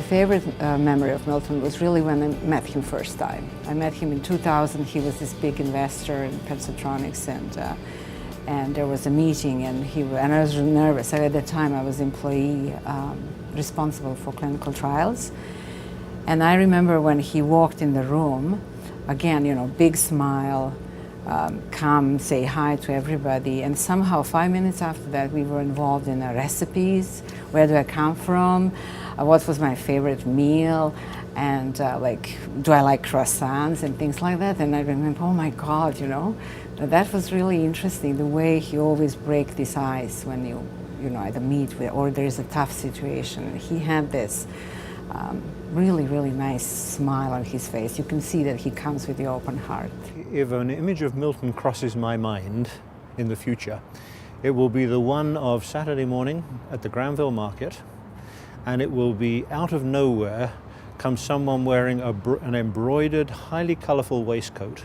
favorite memory of Milton was really when I met him first time. I met him in 2000. He was this big investor in Pensatronics, and there was a meeting, and I was really nervous. At the time, I was employee responsible for clinical trials, and I remember when he walked in the room, again, you know, big smile, come say hi to everybody, and somehow 5 minutes after that we were involved in recipes. Where do I come from? What was my favorite meal? And like, do I like croissants and things like that? And I remember, oh my God, you know, that was really interesting, the way he always breaks this ice when you know, either meet with, or there's a tough situation. He had this really nice smile on his face. You can see that he comes with the open heart. If an image of Milton crosses my mind in the future, it will be the one of Saturday morning at the Granville Market, and it will be out of nowhere comes someone wearing an embroidered, highly colourful waistcoat,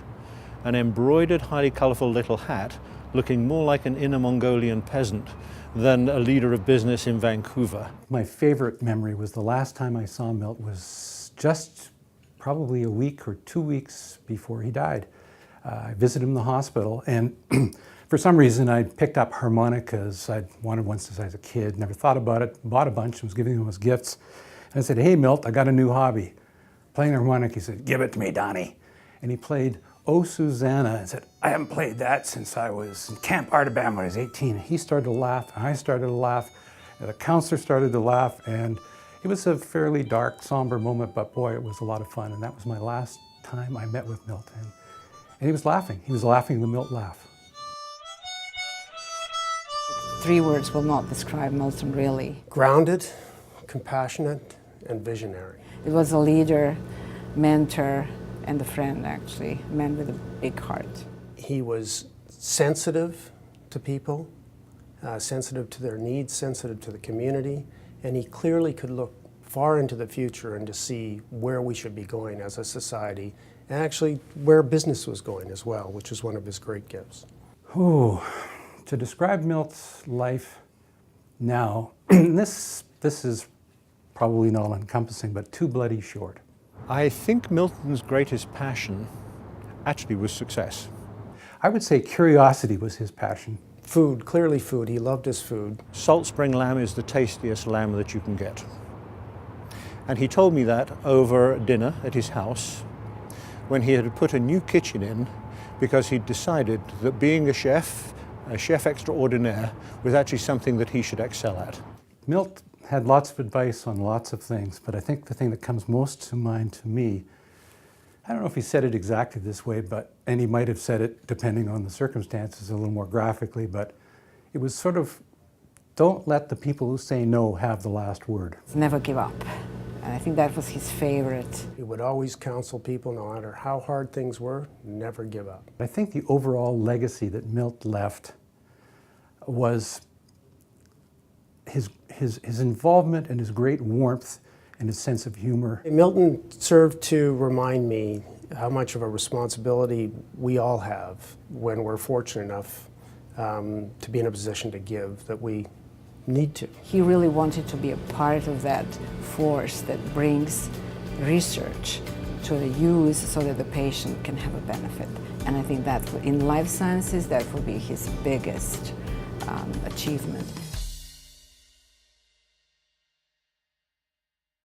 an embroidered, highly colourful little hat, looking more like an Inner Mongolian peasant than a leader of business in Vancouver. My favorite memory was the last time I saw Milt was just probably a week or 2 weeks before he died. I visited him in the hospital, and for some reason I picked up harmonicas. I'd wanted one since I was a kid, never thought about it, bought a bunch and was giving them as gifts. And I said, hey Milt, I got a new hobby, playing the harmonica. He said, give it to me, Donnie. And he played Oh Susanna, and said, I haven't played that since I was in Camp Artaban when I was 18. He started to laugh, and I started to laugh, and the counselor started to laugh, and it was a fairly dark, somber moment, but boy, it was a lot of fun. And that was my last time I met with Milt. And he was laughing. He was laughing the Milt laugh. 3 words will not describe Milton, really. Grounded, compassionate, and visionary. It was a leader, mentor, and a friend, actually, a man with a big heart. He was sensitive to people, sensitive to their needs, sensitive to the community, and he clearly could look far into the future and to see where we should be going as a society, and actually where business was going as well, which was one of his great gifts. Oh, to describe Milt's life now, this is probably not all-encompassing, but too bloody short. I think Milton's greatest passion actually was success. I would say curiosity was his passion. Food, clearly food. He loved his food. Salt spring lamb is the tastiest lamb that you can get. And he told me that over dinner at his house when he had put a new kitchen in because he'd decided that being a chef extraordinaire, was actually something that he should excel at. Milt had lots of advice on lots of things, but I think the thing that comes most to mind to me, I don't know if he said it exactly this way, and he might have said it, depending on the circumstances, a little more graphically, but it was sort of, don't let the people who say no have the last word. Never give up. And I think that was his favorite. He would always counsel people, no matter how hard things were, never give up. I think the overall legacy that Milt left was his involvement and his great warmth and his sense of humor. Milton served to remind me how much of a responsibility we all have when we're fortunate enough to be in a position to give, that we need to. He really wanted to be a part of that force that brings research to the use so that the patient can have a benefit. And I think that in life sciences, that will be his biggest achievement.